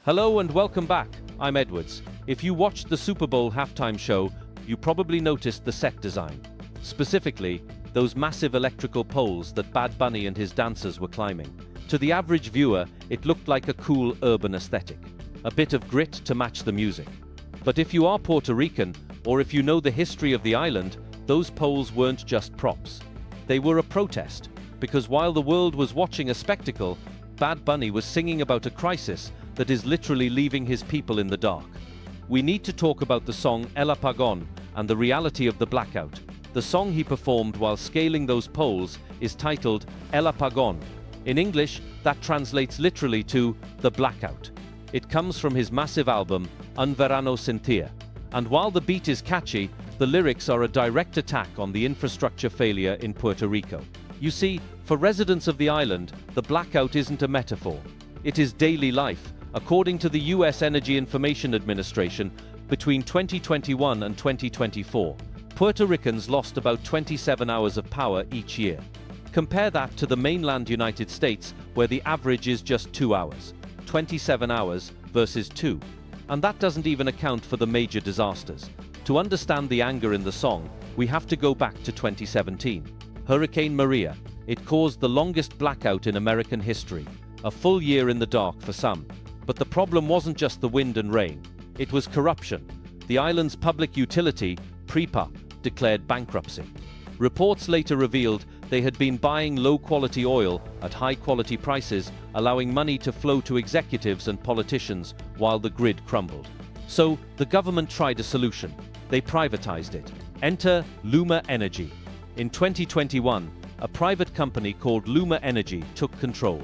Hello and welcome back. I'm Edwards. If you watched the Super Bowl halftime show, you probably noticed the set design. Specifically, those massive electrical poles that Bad Bunny and his dancers were climbing. To the average viewer, it looked like a cool urban aesthetic. A bit of grit to match the music. But if you are Puerto Rican, or if you know the history of the island, those poles weren't just props. They were a protest, because while the world was watching a spectacle, Bad Bunny was singing about a crisis that is literally leaving his people in the dark. We need to talk about the song El Apagón and the reality of the blackout. The song he performed while scaling those poles is titled El Apagón. In English, that translates literally to the blackout. It comes from his massive album, Un Verano Sin Ti. And while the beat is catchy, the lyrics are a direct attack on the infrastructure failure in Puerto Rico. You see, for residents of the island, the blackout isn't a metaphor. It is daily life. According to the U.S. Energy Information Administration, between 2021 and 2024, Puerto Ricans lost about 27 hours of power each year. Compare that to the mainland United States, where the average is just 2 hours. 27 hours versus 2. And that doesn't even account for the major disasters. To understand the anger in the song, we have to go back to 2017. Hurricane Maria. It caused the longest blackout in American history. A full year in the dark for some. But the problem wasn't just the wind and rain. It was corruption. The island's public utility, PREPA, declared bankruptcy. Reports later revealed they had been buying low-quality oil at high-quality prices, allowing money to flow to executives and politicians while the grid crumbled. So, the government tried a solution. They privatized it. Enter Luma Energy. In 2021, a private company called Luma Energy took control.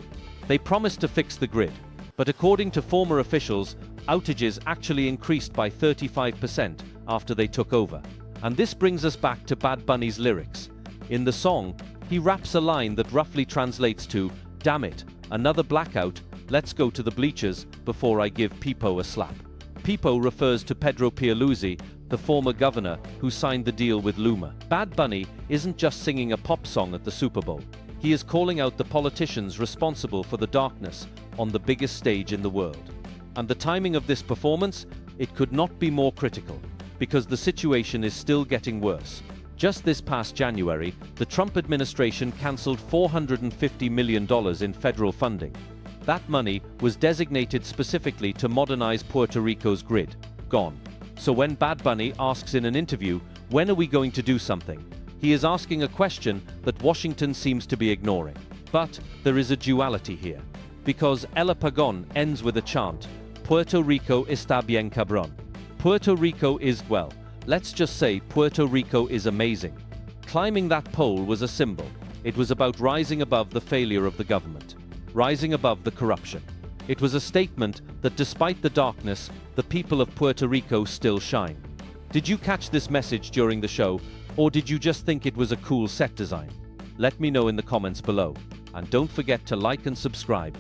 They promised to fix the grid. But according to former officials, outages actually increased by 35% after they took over. And this brings us back to Bad Bunny's lyrics. In the song, he raps a line that roughly translates to, "Damn it, another blackout, let's go to the bleachers before I give Pipo a slap." Pipo refers to Pedro Pierluisi, the former governor who signed the deal with Luma. Bad Bunny isn't just singing a pop song at the Super Bowl. He is calling out the politicians responsible for the darkness on the biggest stage in the world. And the timing of this performance, it could not be more critical, because the situation is still getting worse. Just this past January, the Trump administration cancelled $450 million in federal funding. That money was designated specifically to modernize Puerto Rico's grid. Gone. So when Bad Bunny asks in an interview, when are we going to do something? He is asking a question that Washington seems to be ignoring. But there is a duality here. Because El Apagón ends with a chant, Puerto Rico está bien cabrón. Puerto Rico is, well, let's just say Puerto Rico is amazing. Climbing that pole was a symbol. It was about rising above the failure of the government. Rising above the corruption. It was a statement that despite the darkness, the people of Puerto Rico still shine. Did you catch this message during the show, or did you just think it was a cool set design? Let me know in the comments below. And don't forget to like and subscribe.